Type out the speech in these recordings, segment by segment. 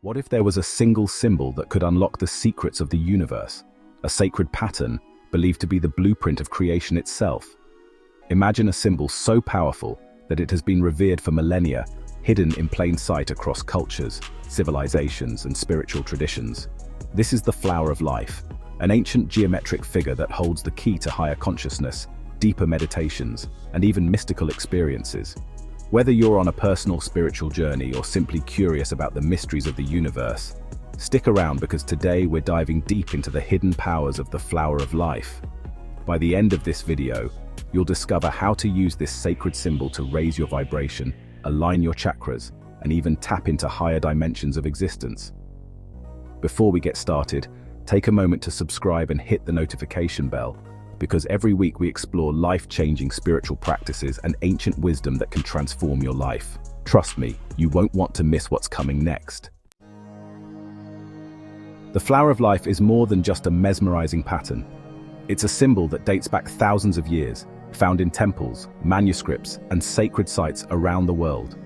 What if there was a single symbol that could unlock the secrets of the universe? A sacred pattern, believed to be the blueprint of creation itself. Imagine a symbol so powerful that it has been revered for millennia, hidden in plain sight across cultures, civilizations, and spiritual traditions. This is the flower of life, an ancient geometric figure that holds the key to higher consciousness, deeper meditations, and even mystical experiences. Whether you're on a personal spiritual journey or simply curious about the mysteries of the universe, stick around because today we're diving deep into the hidden powers of the flower of life. By the end of this video, you'll discover how to use this sacred symbol to raise your vibration, align your chakras, and even tap into higher dimensions of existence. Before we get started, take a moment to subscribe and hit the notification bell, because every week we explore life-changing spiritual practices and ancient wisdom that can transform your life. Trust me, you won't want to miss what's coming next. The flower of life is more than just a mesmerizing pattern. It's a symbol that dates back thousands of years, found in temples, manuscripts, and sacred sites around the world.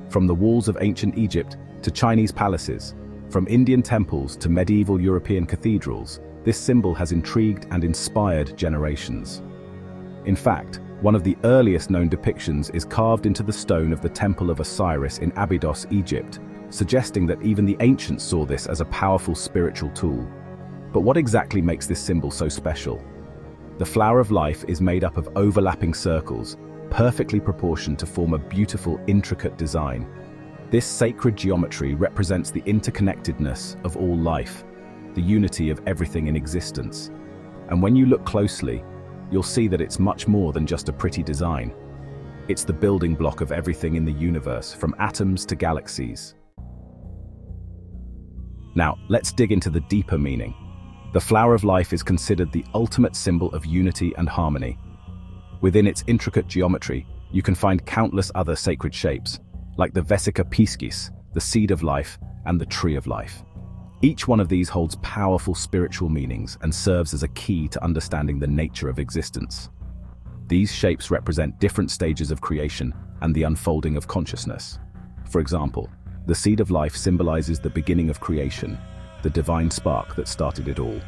From the walls of ancient Egypt to Chinese palaces, from Indian temples to medieval European cathedrals, this symbol has intrigued and inspired generations. In fact, one of the earliest known depictions is carved into the stone of the Temple of Osiris in Abydos, Egypt, suggesting that even the ancients saw this as a powerful spiritual tool. But what exactly makes this symbol so special? The flower of life is made up of overlapping circles, perfectly proportioned to form a beautiful, intricate design. This sacred geometry represents the interconnectedness of all life, the unity of everything in existence. And when you look closely, you'll see that it's much more than just a pretty design. It's the building block of everything in the universe, from atoms to galaxies. Now, let's dig into the deeper meaning. The flower of life is considered the ultimate symbol of unity and harmony. Within its intricate geometry, you can find countless other sacred shapes, like the vesica piscis, the seed of life, and the tree of life. Each one of these holds powerful spiritual meanings and serves as a key to understanding the nature of existence. These shapes represent different stages of creation and the unfolding of consciousness. For example, the seed of life symbolizes the beginning of creation, the divine spark that started it all.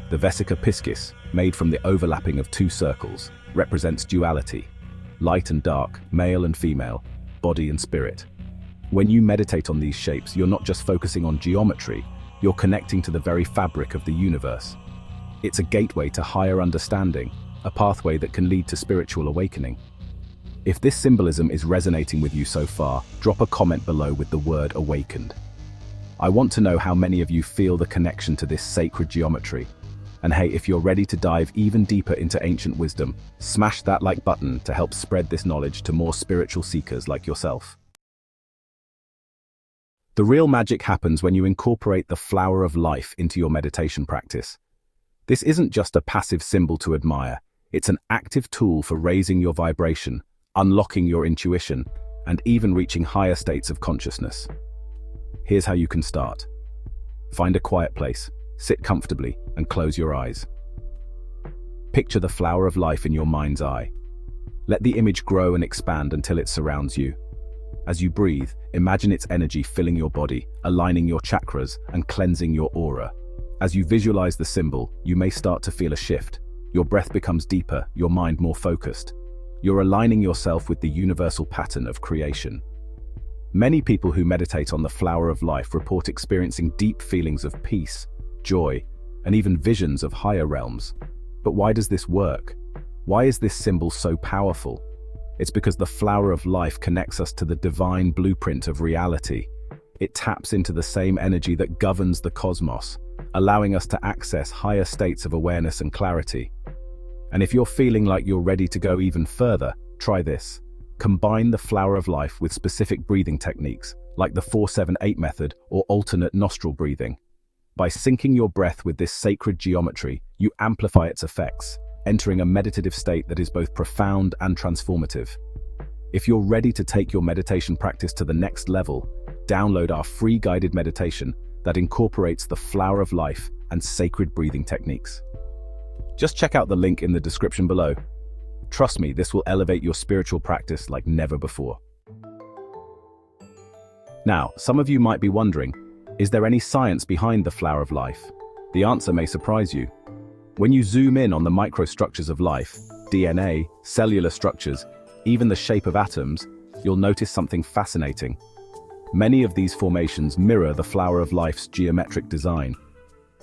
The vesica piscis, made from the overlapping of two circles, represents duality, light and dark, male and female, body and spirit. When you meditate on these shapes, you're not just focusing on geometry, you're connecting to the very fabric of the universe. It's a gateway to higher understanding, a pathway that can lead to spiritual awakening. If this symbolism is resonating with you so far, drop a comment below with the word awakened. I want to know how many of you feel the connection to this sacred geometry. And hey, if you're ready to dive even deeper into ancient wisdom, smash that like button to help spread this knowledge to more spiritual seekers like yourself. The real magic happens when you incorporate the flower of life into your meditation practice. This isn't just a passive symbol to admire, it's an active tool for raising your vibration, unlocking your intuition, and even reaching higher states of consciousness. Here's how you can start. Find a quiet place, sit comfortably, and close your eyes. Picture the flower of life in your mind's eye. Let the image grow and expand until it surrounds you. As you breathe, imagine its energy filling your body, aligning your chakras, and cleansing your aura. As you visualize the symbol, you may start to feel a shift. Your breath becomes deeper, your mind more focused. You're aligning yourself with the universal pattern of creation. Many people who meditate on the flower of life report experiencing deep feelings of peace, joy, and even visions of higher realms. But why does this work? Why is this symbol so powerful? It's because the flower of life connects us to the divine blueprint of reality. It taps into the same energy that governs the cosmos, allowing us to access higher states of awareness and clarity. And if you're feeling like you're ready to go even further, try this. Combine the flower of life with specific breathing techniques, like the 4-7-8 method or alternate nostril breathing. By syncing your breath with this sacred geometry, you amplify its effects, entering a meditative state that is both profound and transformative. If you're ready to take your meditation practice to the next level, download our free guided meditation that incorporates the flower of life and sacred breathing techniques. Just check out the link in the description below. Trust me, this will elevate your spiritual practice like never before. Now, some of you might be wondering, Is there any science behind the flower of life? The answer may surprise you. When you zoom in on the microstructures of life, DNA, cellular structures, even the shape of atoms, you'll notice something fascinating. Many of these formations mirror the flower of life's geometric design.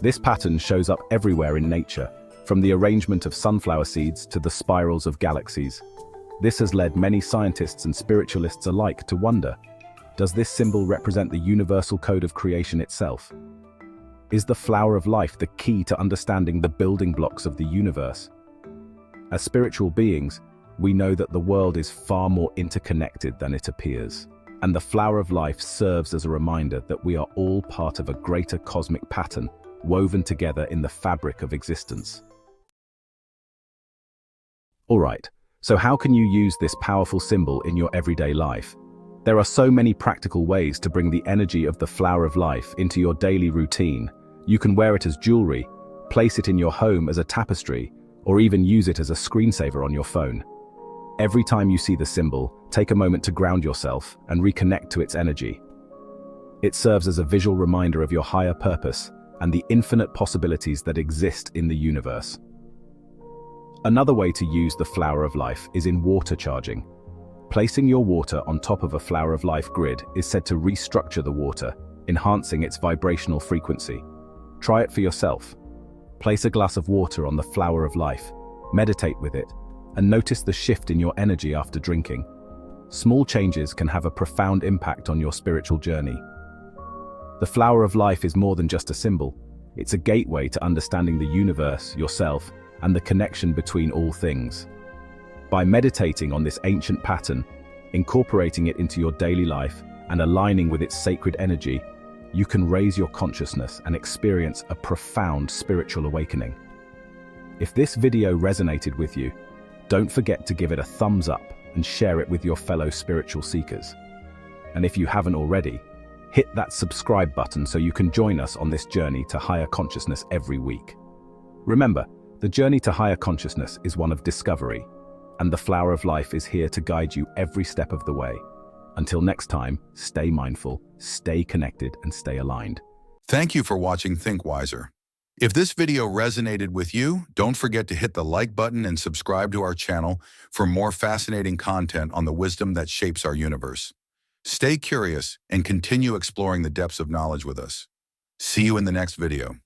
This pattern shows up everywhere in nature, from the arrangement of sunflower seeds to the spirals of galaxies. This has led many scientists and spiritualists alike to wonder, does this symbol represent the universal code of creation itself? Is the flower of life the key to understanding the building blocks of the universe? As spiritual beings, we know that the world is far more interconnected than it appears. And the flower of life serves as a reminder that we are all part of a greater cosmic pattern, woven together in the fabric of existence. Alright, so how can you use this powerful symbol in your everyday life? There are so many practical ways to bring the energy of the flower of life into your daily routine. You can wear it as jewelry, place it in your home as a tapestry, or even use it as a screensaver on your phone. Every time you see the symbol, take a moment to ground yourself and reconnect to its energy. It serves as a visual reminder of your higher purpose and the infinite possibilities that exist in the universe. Another way to use the flower of life is in water charging. Placing your water on top of a flower of life grid is said to restructure the water, enhancing its vibrational frequency. Try it for yourself. Place a glass of water on the flower of life, meditate with it, and notice the shift in your energy after drinking. Small changes can have a profound impact on your spiritual journey. The flower of life is more than just a symbol. It's a gateway to understanding the universe, yourself, and the connection between all things. By meditating on this ancient pattern, incorporating it into your daily life, and aligning with its sacred energy, you can raise your consciousness and experience a profound spiritual awakening. If this video resonated with you, don't forget to give it a thumbs up and share it with your fellow spiritual seekers. And if you haven't already, hit that subscribe button so you can join us on this journey to higher consciousness every week. Remember, the journey to higher consciousness is one of discovery, and the flower of life is here to guide you every step of the way. Until next time, stay mindful, stay connected, and stay aligned. Thank you for watching Think Wiser. If this video resonated with you, don't forget to hit the like button and subscribe to our channel for more fascinating content on the wisdom that shapes our universe. Stay curious and continue exploring the depths of knowledge with us. See you in the next video.